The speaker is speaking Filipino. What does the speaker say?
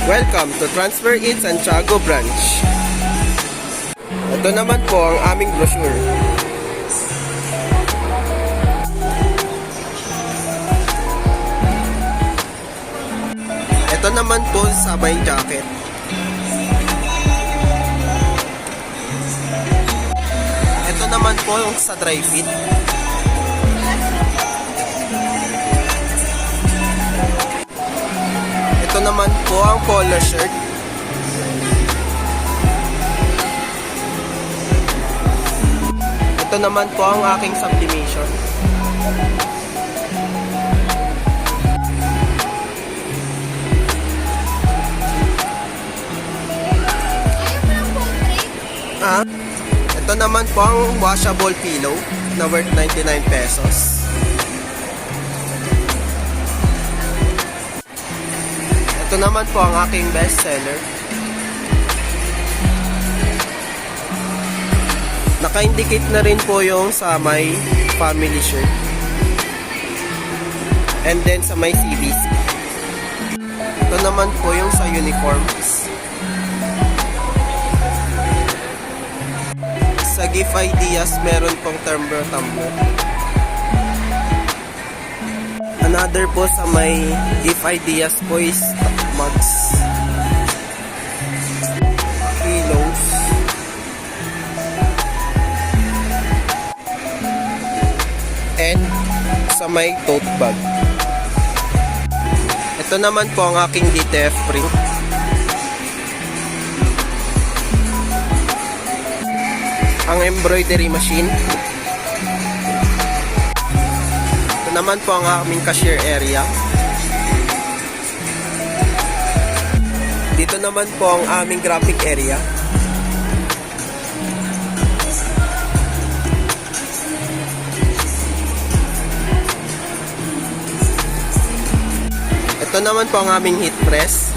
Welcome to Transfer It Santiago Branch. Ito naman po ang aming brochure. Ito naman po sa may jacket. Ito naman po yung sa dry fit. Ito naman po ang polo shirt. Ito naman po ang aking sublimation. Ito naman po ang washable pillow na worth 99 pesos. Ito naman po ang aking best seller. Naka-indicate na rin po yung sa may family shirt. And then sa may CBC. Ito naman po yung sa uniforms. Sa gift ideas, meron pong tumbler. Another po sa may gift ideas po is mugs, pillows, and sa may tote bag. Ito naman po ang aking DTF print. Ang embroidery machine. Ito naman po ang aming cashier area. Dito naman po ang aming graphic area. Ito naman po ang aming heat press.